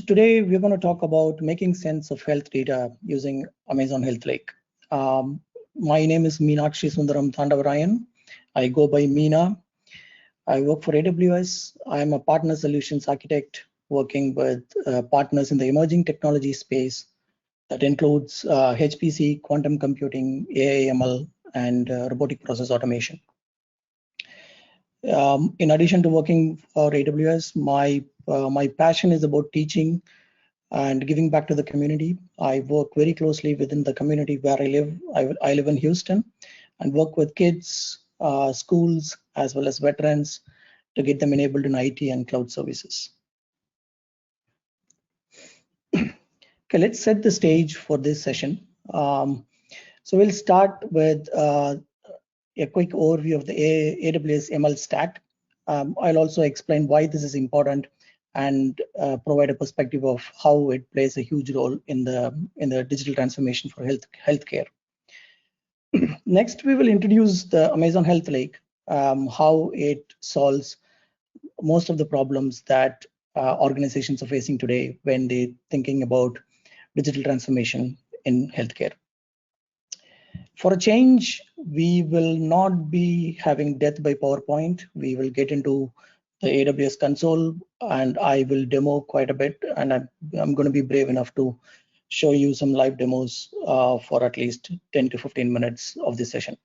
So today we're going to talk about making sense of health data using Amazon HealthLake. My name is Meenakshi Sundaram Thandavarayan. I go by Meena. I work for AWS. I'm a partner solutions architect working with partners in the emerging technology space that includes HPC, quantum computing, AI, ML, and robotic process automation. In addition to working for AWS, my passion is about teaching and giving back to the community. I work very closely within the community where I live. I live in Houston and work with kids, schools, as well as veterans to get them enabled in IT and cloud services. Okay, let's set the stage for this session. So we'll start with a quick overview of the AWS ML Stack. I'll also explain why this is important and provide a perspective of how it plays a huge role in the digital transformation for healthcare. Next, we will introduce the Amazon HealthLake, how it solves most of the problems that organizations are facing today when they're thinking about digital transformation in healthcare. For a change, we will not be having death by PowerPoint. We will get into the AWS console and I will demo quite a bit, and I'm going to be brave enough to show you some live demos for at least 10 to 15 minutes of this session.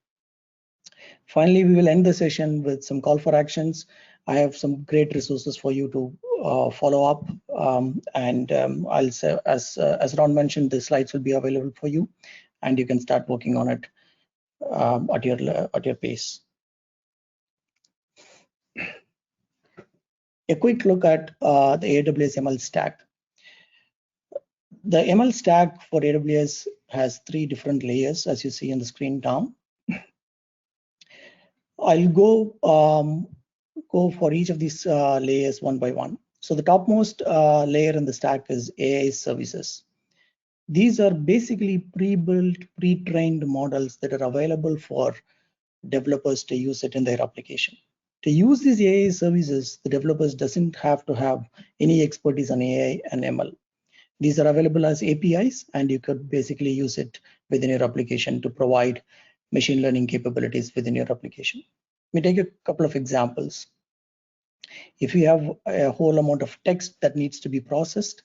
Finally, we will end the session with some call for actions. I have some great resources for you to follow up, I'll say, as Ron mentioned, the slides will be available for you, and you can start working on it at your pace. A quick look at the AWS ML Stack. The ML Stack for AWS has 3 different layers, as you see on the screen down. I'll go for each of these layers one by one. So the topmost layer in the stack is AI services. These are basically pre-built, pre-trained models that are available for developers to use it in their application. To use these AI services, the developers doesn't have to have any expertise on AI and ML. These are available as APIs, and you could basically use it within your application to provide machine learning capabilities within your application. Let me take a couple of examples. If you have a whole amount of text that needs to be processed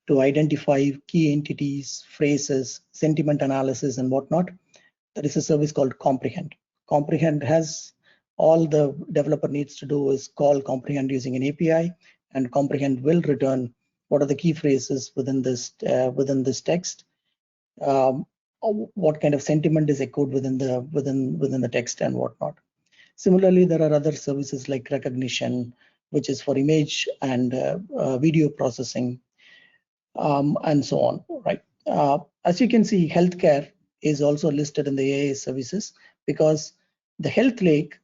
to identify key entities, phrases, sentiment analysis, and whatnot, there is a service called Comprehend. Comprehend has all the developer needs to do is call Comprehend using an API, and Comprehend will return what are the key phrases within this text, what kind of sentiment is echoed within the text, and whatnot. Similarly, there are other services like recognition, which is for image and video processing, and so on. Right? As you can see, healthcare is also listed in the AI services because the HealthLake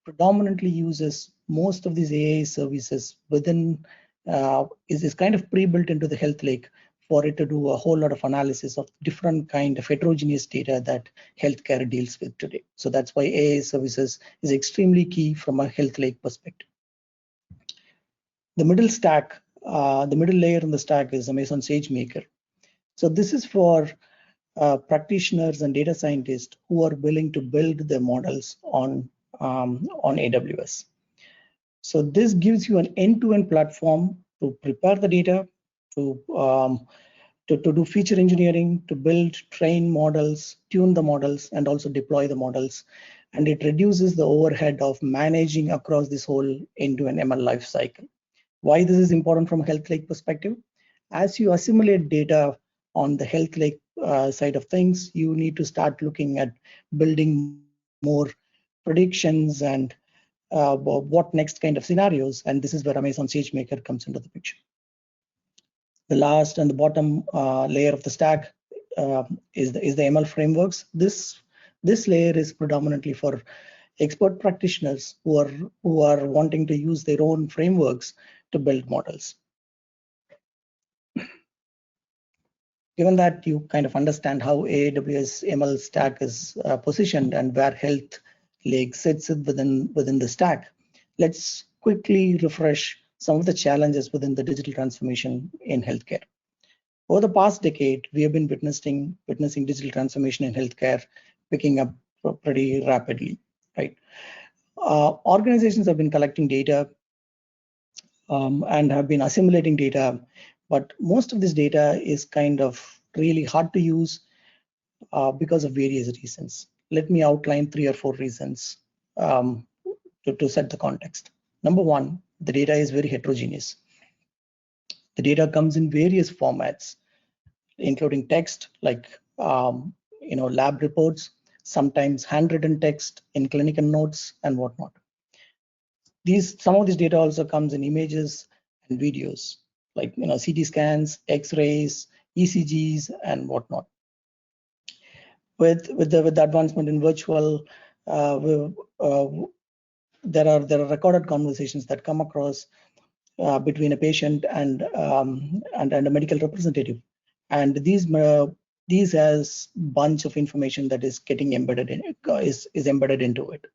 predominantly uses most of these AI services within is kind of pre-built into the HealthLake for it to do a whole lot of analysis of different kind of heterogeneous data that healthcare deals with today. So that's why AI services is extremely key from a HealthLake perspective. The middle stack, the middle layer in the stack is Amazon SageMaker. So this is for practitioners and data scientists who are willing to build their models on AWS. So this gives you an end-to-end platform to prepare the data, to do feature engineering, to build, train models, tune the models, and also deploy the models. And it reduces the overhead of managing across this whole end-to-end ML lifecycle. Why this is important from a HealthLake perspective? As you assimilate data on the HealthLake side of things, you need to start looking at building more predictions and what next kind of scenarios, and this is where Amazon SageMaker comes into the picture. The last and the bottom layer of the stack is the ML frameworks. This layer is predominantly for expert practitioners who are wanting to use their own frameworks to build models. Given that you kind of understand how AWS ML Stack is positioned and where HealthLake sits within the stack, let's quickly refresh some of the challenges within the digital transformation in healthcare. Over the past decade, we have been witnessing digital transformation in healthcare picking up pretty rapidly, right? Organizations have been collecting data and have been assimilating data, but most of this data is kind of really hard to use because of various reasons. Let me outline 3 or 4 reasons to set the context. Number one, the data is very heterogeneous. The data comes in various formats, including text, like lab reports, sometimes handwritten text in clinical notes and whatnot. Some of this data also comes in images and videos, like CT scans, X-rays, ECGs, and whatnot. With the advancement in virtual, there are recorded conversations that come across between a patient and a medical representative, and these has bunch of information that is getting embedded in is embedded into it.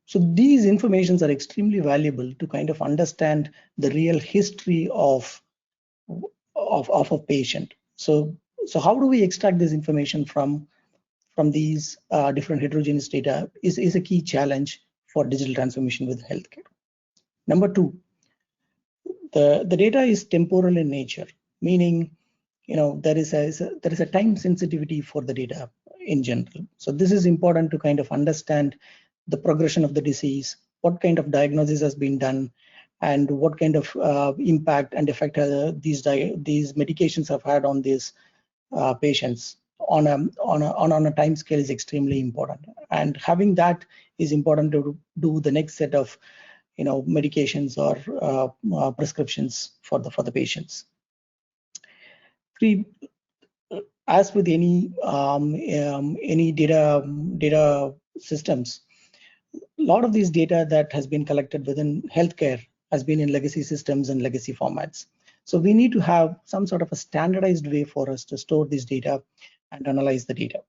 So these informations are extremely valuable to kind of understand the real history of a patient. So how do we extract this information from these different heterogeneous data is a key challenge for digital transformation with healthcare. Number two, the data is temporal in nature, meaning there is a time sensitivity for the data in general. So this is important to kind of understand the progression of the disease, what kind of diagnosis has been done, and what kind of impact and effect these medications have had on these patients on a time scale is extremely important. And having that is important to do the next set of medications or prescriptions for the patients. Three, as with any data systems, a lot of these data that has been collected within healthcare has been in legacy systems and legacy formats. So we need to have some sort of a standardized way for us to store this data and analyze the data.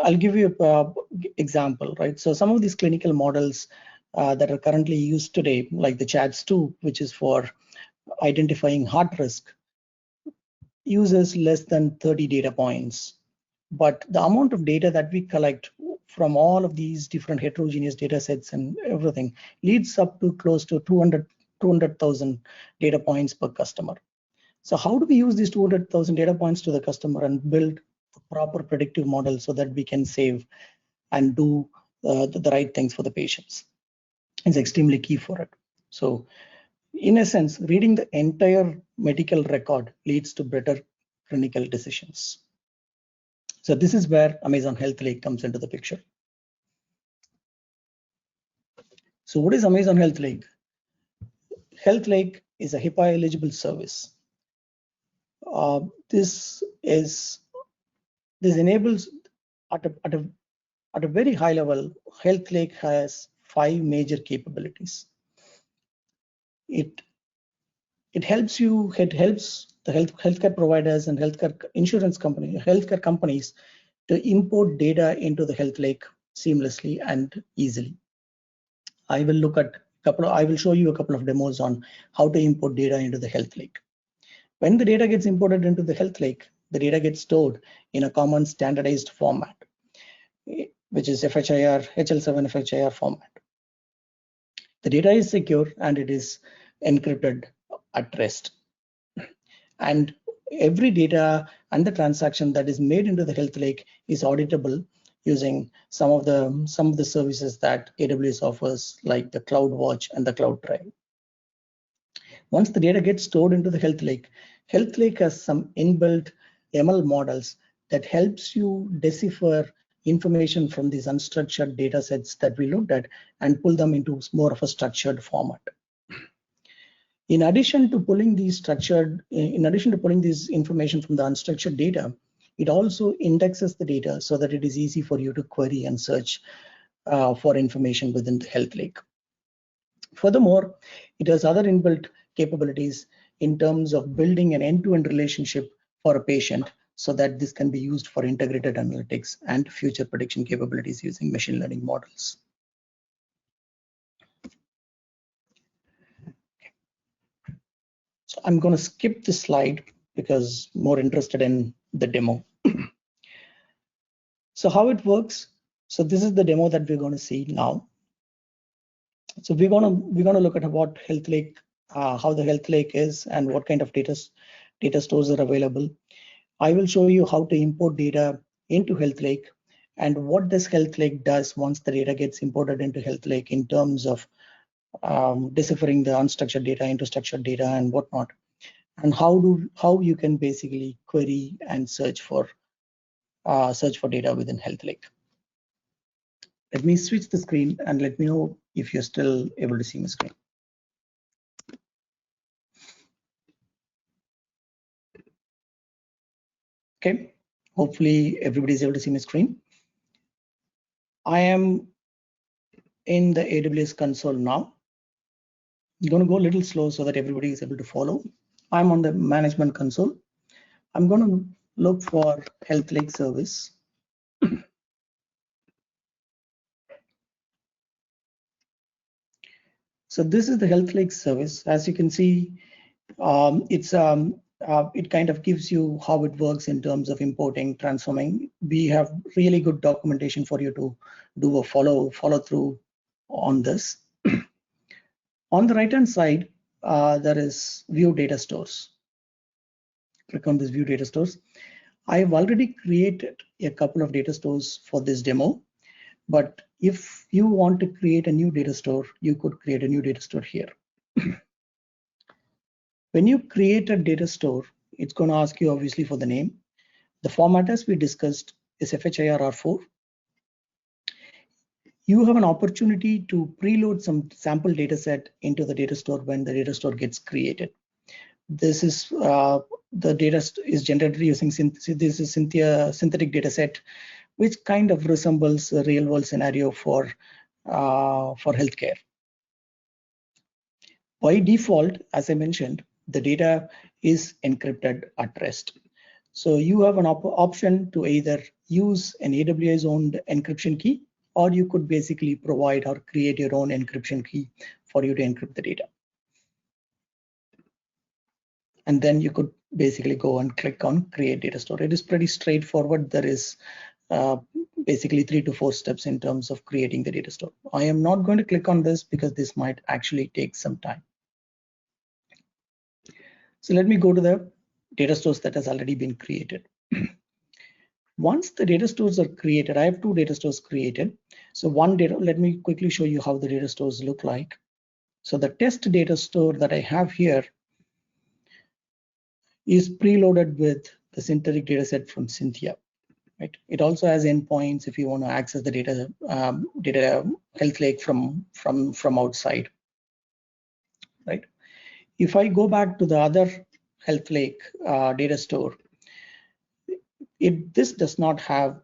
I'll give you an example, right? So some of these clinical models that are currently used today, like the CHADS2, which is for identifying heart risk, uses less than 30 data points. But the amount of data that we collect from all of these different heterogeneous data sets and everything leads up to close to 200,000 data points per customer. So how do we use these 200,000 data points to the customer and build a proper predictive model so that we can save and do the right things for the patients? It's extremely key for it. So in a sense, reading the entire medical record leads to better clinical decisions. So this is where Amazon HealthLake comes into the picture. So what is Amazon HealthLake? HealthLake is a HIPAA eligible service. This enables at a very high level. HealthLake has 5 major capabilities. It helps the healthcare providers and healthcare companies to import data into the HealthLake seamlessly and easily. I will show you a couple of demos on how to import data into the HealthLake. When the data gets imported into the HealthLake, the data gets stored in a common standardized format, which is FHIR, HL7 FHIR format. The data is secure and it is encrypted at rest. And every data and the transaction that is made into the HealthLake is auditable using some of the services that AWS offers, like the CloudWatch and the CloudDrive. Once the data gets stored into the HealthLake has some inbuilt ML models that helps you decipher information from these unstructured data sets that we looked at and pull them into more of a structured format. In addition to pulling this information from the unstructured data, it also indexes the data so that it is easy for you to query and search for information within the HealthLake. Furthermore, it has other inbuilt capabilities in terms of building an end-to-end relationship for a patient so that this can be used for integrated analytics and future prediction capabilities using machine learning models. So I'm going to skip this slide because more interested in the demo. So how it works. So this is the demo that we're going to see now. So we're going to look at what HealthLake, how the HealthLake is, and what kind of data stores are available. I will show you how to import data into HealthLake and what this HealthLake does once the data gets imported into HealthLake in terms of deciphering the unstructured data into structured data and whatnot, and how you can basically query and search for data within HealthLake. Let me switch the screen and let me know if you're still able to see my screen. Okay, hopefully everybody's able to see my screen. I am in the AWS console now. I'm going to go a little slow so that everybody is able to follow. I'm on the management console. I'm going to look for HealthLake service. So this is the HealthLake service. As you can see, it kind of gives you how it works in terms of importing, transforming. We have really good documentation for you to do a follow through on this. On the right hand side, there is view data stores. Click on this view data stores. I've already created a couple of data stores for this demo, but if you want to create a new data store, you could create a new data store here. When you create a data store, it's going to ask you obviously for the name. The format, as we discussed, is FHIR-R4. You have an opportunity to preload some sample data set into the data store when the data store gets created. This is the data is generated using this is synthetic data set, which kind of resembles a real world scenario for healthcare. By default, as I mentioned, the data is encrypted at rest. So you have an option to either use an AWS owned encryption key, or you could basically provide or create your own encryption key for you to encrypt the data. And then you could basically go and click on create data store. It is pretty straightforward. There is basically 3 to 4 steps in terms of creating the data store. I am not going to click on this because this might actually take some time. So let me go to the data stores that has already been created. Once the data stores are created, I have 2 data stores created. So let me quickly show you how the data stores look like. So the test data store that I have here is preloaded with the synthetic data set from Cynthia. Right. It also has endpoints if you want to access the data HealthLake from outside. Right. If I go back to the other HealthLake data store, this does not have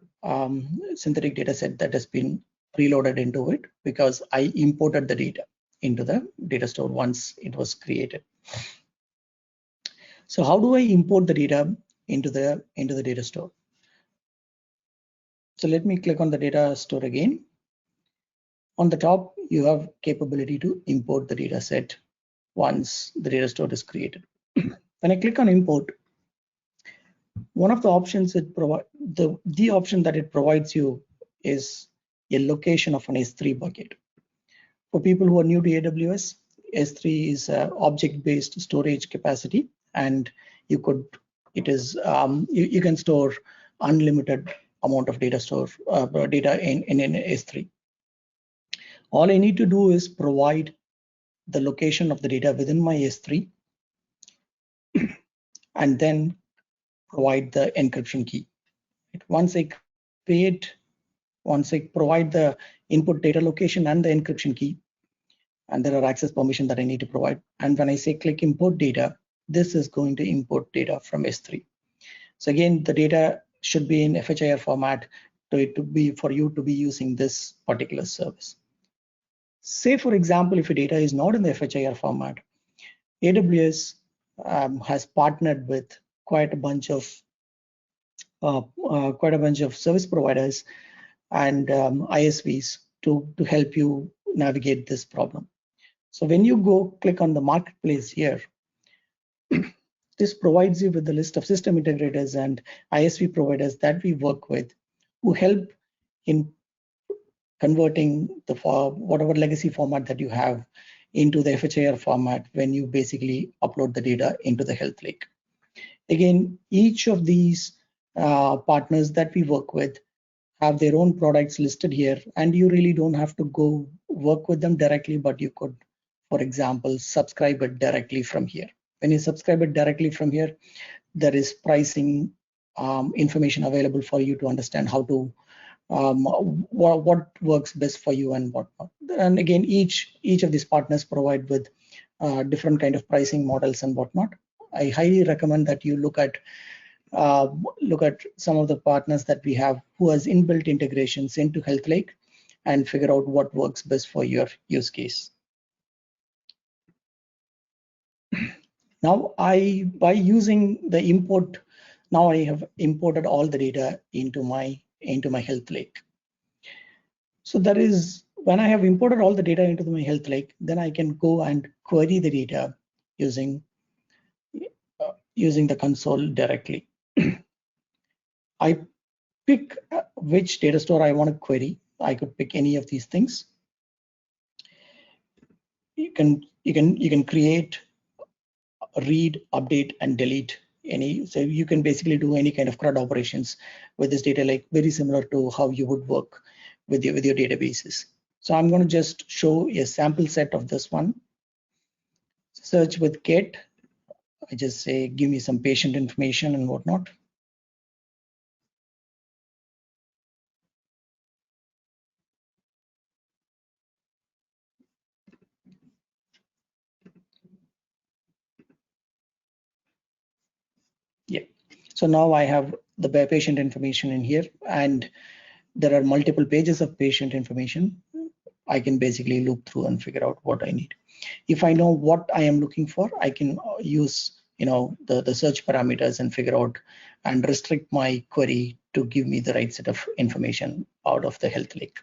synthetic data set that has been preloaded into it because I imported the data into the data store once it was created. So how do I import the data into the data store? So let me click on the data store again. On the top, you have capability to import the data set once the data store is created. When I click on import, one of the options it provides, the option that it provides you is a location of an S3 bucket. For people who are new to AWS, S3 is object-based storage capacity, and you can store unlimited amount of data in S3. All I need to do is provide the location of the data within my S3 and then provide the encryption key. Once I provide the input data location and the encryption key, and there are access permission that I need to provide. And when I say click import data, this is going to import data from S3. So again, the data should be in FHIR format for you to be using this particular service. Say, for example, if your data is not in the FHIR format, AWS has partnered with quite a bunch of service providers and ISVs to help you navigate this problem. So when you go click on the marketplace here, This provides you with the list of system integrators and ISV providers that we work with who help in converting the whatever legacy format that you have into the FHIR format when you basically upload the data into the HealthLake. Again, each of these partners that we work with have their own products listed here, and you really don't have to go work with them directly, but you could, for example, subscribe it directly from here. When you subscribe it directly from here, there is pricing information available for you to understand how to what works best for you and what not. And again, each of these partners provide with different kind of pricing models and whatnot. I highly recommend that you look at some of the partners that we have who has inbuilt integrations into HealthLake and figure out what works best for your use case. Now, by using the import, now I have imported all the data into my HealthLake. So that is, when I have imported all the data into my HealthLake, then I can go and query the data using the console directly. I pick which data store I want to query. I could pick any of these things. You can create, read, update, and delete any. So you can basically do any kind of CRUD operations with this data lake, very similar to how you would work with your databases. So I'm going to just show a sample set of this one. Search with get. I just say, give me some patient information and whatnot. Yeah. So now I have the patient information in here, and there are multiple pages of patient information. I can basically loop through and figure out what I need. If I know what I am looking for, I can use the search parameters and figure out and restrict my query to give me the right set of information out of the HealthLake.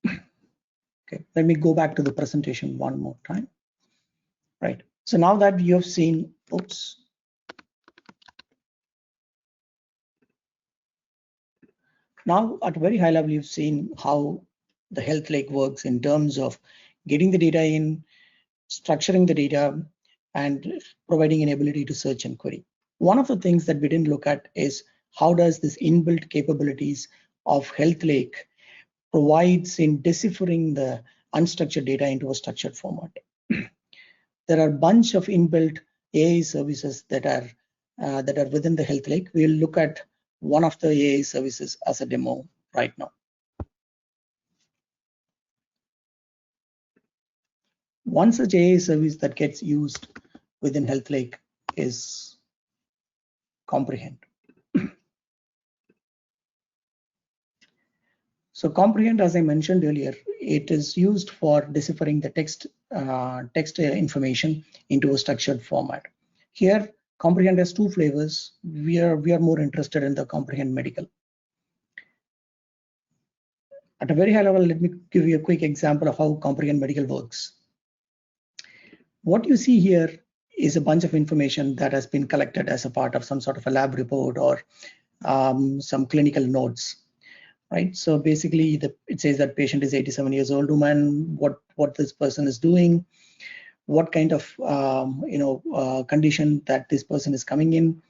Okay, let me go back to the presentation one more time. Right. So now that you have seen, oops. Now at a very high level, you've seen how the HealthLake works in terms of getting the data in, structuring the data, and providing an ability to search and query. One of the things that we didn't look at is how does this inbuilt capabilities of HealthLake provides in deciphering the unstructured data into a structured format. There are a bunch of inbuilt AI services that are within the HealthLake. We'll look at one of the AI services as a demo right now. One such AI service that gets used within HealthLake is Comprehend. So Comprehend, as I mentioned earlier, it is used for deciphering the text information into a structured format. Here, Comprehend has two flavors. We are more interested in the Comprehend Medical. At a very high level, let me give you a quick example of how Comprehend Medical works. What you see here is a bunch of information that has been collected as a part of some sort of a lab report or some clinical notes. Right. So basically, it says that patient is 87 years old woman. What this person is doing, what kind of condition that this person is coming in,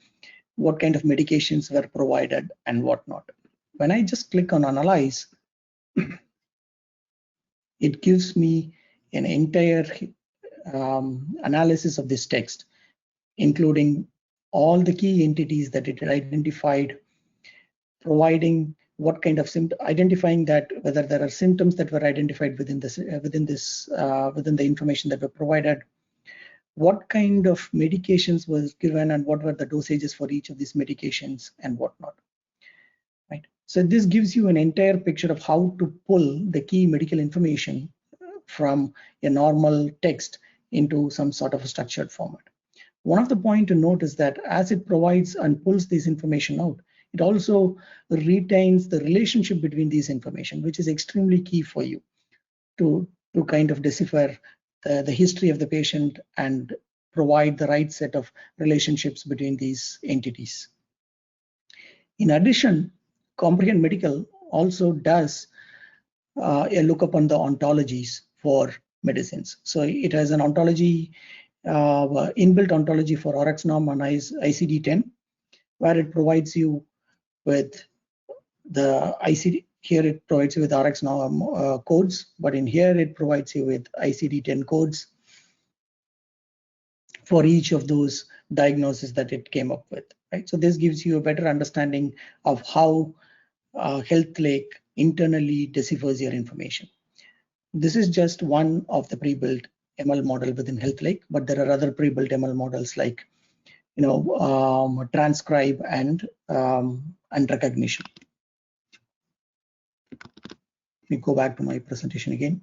what kind of medications were provided, and whatnot. When I just click on analyze, it gives me an entire analysis of this text, including all the key entities that it identified, providing what kind of identifying that whether there are symptoms that were identified within the information that were provided, what kind of medications was given, and what were the dosages for each of these medications and whatnot. Right. So this gives you an entire picture of how to pull the key medical information from a normal text into some sort of a structured format. One of the points to note is that as it provides and pulls this information out, it also retains the relationship between these information, which is extremely key for you to kind of decipher the history of the patient and provide the right set of relationships between these entities. In addition, Comprehend Medical also does a look upon the ontologies for medicines. So it has an ontology, inbuilt ontology for RxNorm and ICD-10, where it provides you with the ICD. Here it provides you with RxNorm codes, but in here it provides you with ICD-10 codes for each of those diagnoses that it came up with, right? So this gives you a better understanding of how HealthLake internally deciphers your information. This is just one of the pre-built ML model within HealthLake, but there are other pre-built ML models like, transcribe and recognition. Let me go back to my presentation again.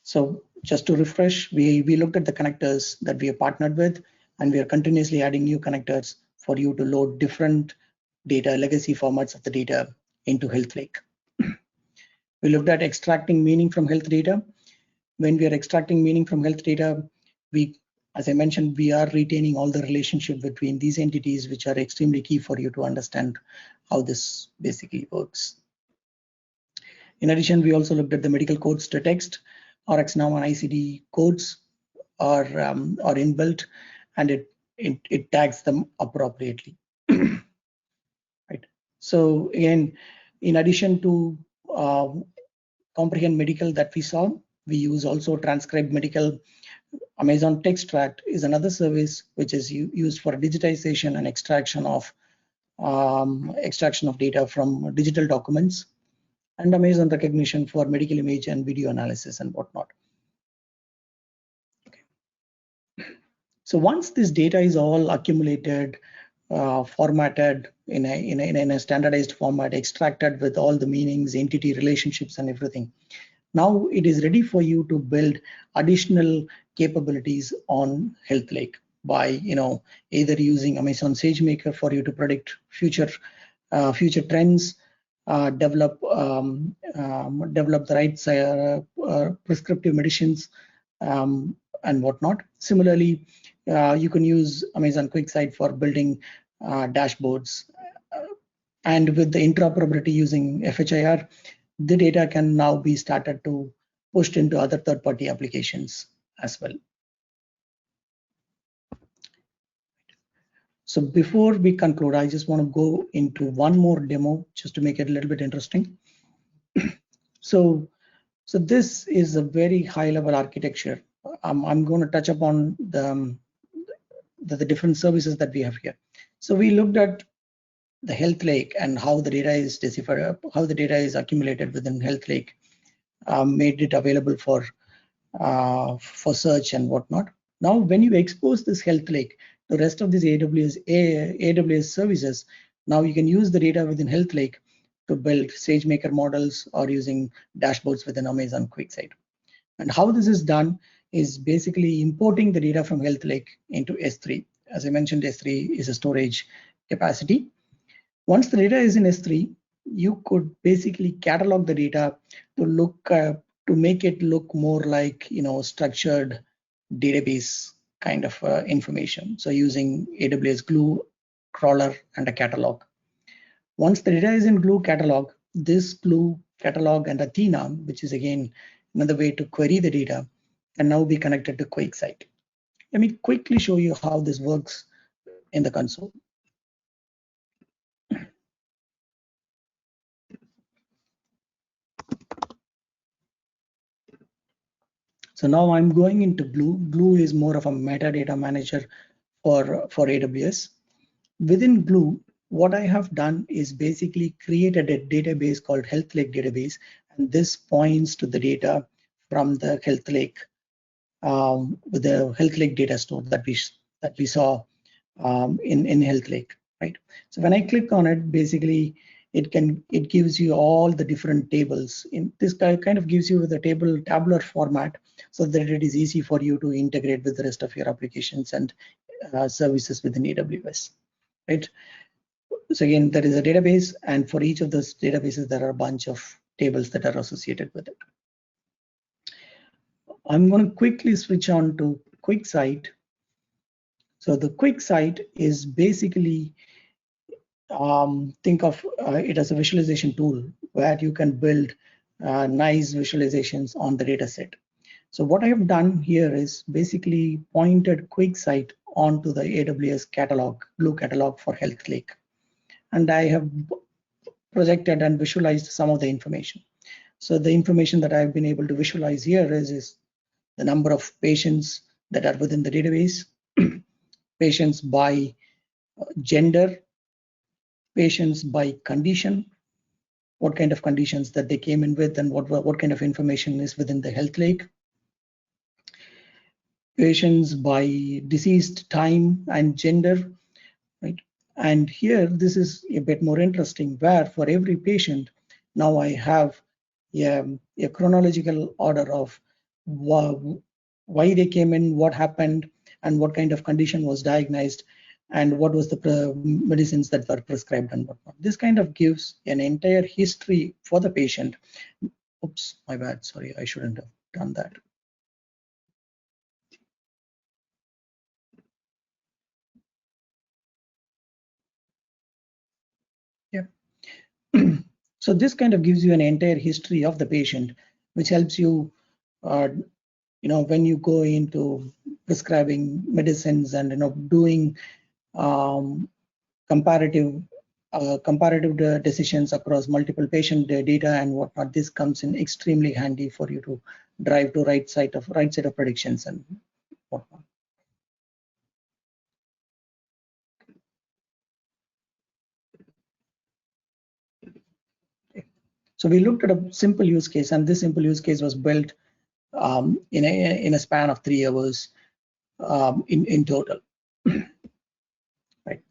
So just to refresh, we looked at the connectors that we have partnered with, and we are continuously adding new connectors for you to load different data, legacy formats of the data into HealthLake. We looked at extracting meaning from health data. When we are extracting meaning from health data, as I mentioned, we are retaining all the relationship between these entities, which are extremely key for you to understand how this basically works. In addition, we also looked at the medical codes to text. RxNorm and ICD codes are inbuilt, and it tags them appropriately. Right. So again, in addition to Comprehend Medical that we saw, we use also Transcribe Medical. Amazon Textract is another service which is used for digitization and extraction of data from digital documents, and Amazon Recognition for medical image and video analysis and whatnot. Okay. So once this data is all accumulated, formatted in a standardized format, extracted with all the meanings, entity relationships, and everything, now it is ready for you to build additional capabilities on HealthLake by either using Amazon SageMaker for you to predict future trends, develop the right prescriptive medicines, and whatnot. Similarly, you can use Amazon QuickSight for building dashboards, and with the interoperability using FHIR, the data can now be started to pushed into other third-party applications as well. So before we conclude, I just want to go into one more demo just to make it a little bit interesting. So this is a very high-level architecture. I'm going to touch upon the different services that we have here. So we looked at the HealthLake and how the data is deciphered, how the data is accumulated within HealthLake, made it available for search and whatnot. Now, when you expose this HealthLake to the rest of these AWS services, now you can use the data within HealthLake to build SageMaker models or using dashboards within Amazon QuickSight. And how this is done is basically importing the data from HealthLake into S3. As I mentioned, S3 is a storage capacity. Once the data is in S3, you could basically catalog the data to make it look more like structured database kind of information. So using AWS Glue, crawler, and a catalog. Once the data is in Glue catalog, this Glue catalog and Athena, which is again another way to query the data, can now be connected to QuickSight. Let me quickly show you how this works in the console. So now I'm going into Glue. Glue is more of a metadata manager for AWS. Within Glue, what I have done is basically created a database called HealthLake database, and this points to the data from the HealthLake, with the HealthLake data store that we saw in HealthLake, right? So when I click on it, basically it gives you all the different tables. In this kind of gives you the tabular format, so that it is easy for you to integrate with the rest of your applications and services within AWS, right? So again, there is a database, and for each of those databases, there are a bunch of tables that are associated with it. I'm going to quickly switch on to QuickSight. So the QuickSight is basically, think of it as a visualization tool where you can build nice visualizations on the data set. So what I have done here is basically pointed QuickSight onto the AWS catalog, Blue catalog for HealthLake. And I have projected and visualized some of the information. So the information that I've been able to visualize here is the number of patients that are within the database, patients by gender, patients by condition, what kind of conditions that they came in with, and what kind of information is within the HealthLake, patients by deceased time and gender, right? And here, this is a bit more interesting, where for every patient, now I have a chronological order of why they came in, what happened, and what kind of condition was diagnosed, and what was the medicines that were prescribed and whatnot. This kind of gives an entire history for the patient. Oops, my bad, sorry, I shouldn't have done that. Yeah. So this kind of gives you an entire history of the patient, which helps you, when you go into prescribing medicines and doing comparative decisions across multiple patient data and whatnot. This comes in extremely handy for you to drive to right set of predictions and whatnot. So we looked at a simple use case, and this simple use case was built in a span of 3 hours in total. Right.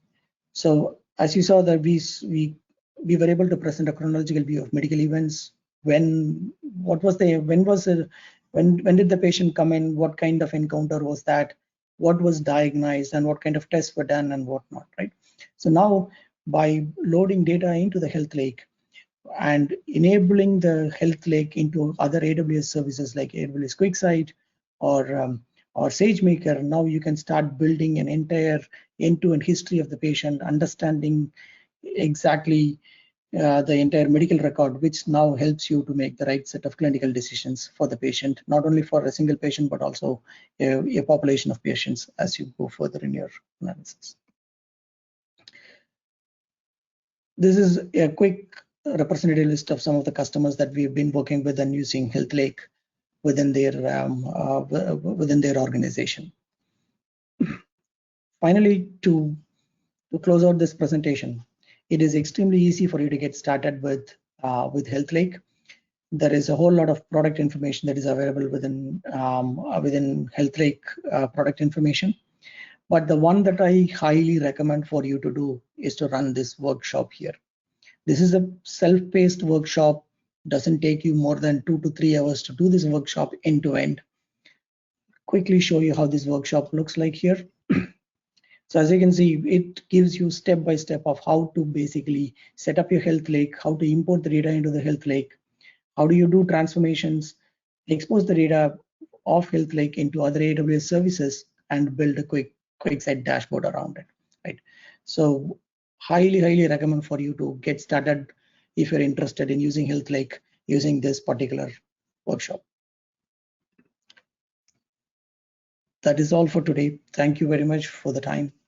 So as you saw that we were able to present a chronological view of medical events. When did the patient come in? What kind of encounter was that? What was diagnosed, and what kind of tests were done and whatnot, right? So now by loading data into the HealthLake and enabling the HealthLake into other AWS services like AWS QuickSight or SageMaker, now you can start building an entire end-to-end history of the patient, understanding exactly the entire medical record, which now helps you to make the right set of clinical decisions for the patient, not only for a single patient, but also a population of patients as you go further in your analysis. This is a quick representative list of some of the customers that we've been working with and using HealthLake within their organization. Finally, to close out this presentation, it is extremely easy for you to get started with HealthLake. There is a whole lot of product information that is available within HealthLake product information. But the one that I highly recommend for you to do is to run this workshop here. This is a self-paced workshop. Doesn't take you more than 2 to 3 hours to do this workshop end to end. Quickly show you how this workshop looks like here. So as you can see, it gives you step by step of how to basically set up your HealthLake, how to import the data into the HealthLake, how do you do transformations, expose the data of HealthLake into other AWS services, and build a quick set dashboard around it, right? So highly recommend for you to get started if you're interested in using HealthLake using this particular workshop. That is all for today. Thank you very much for the time.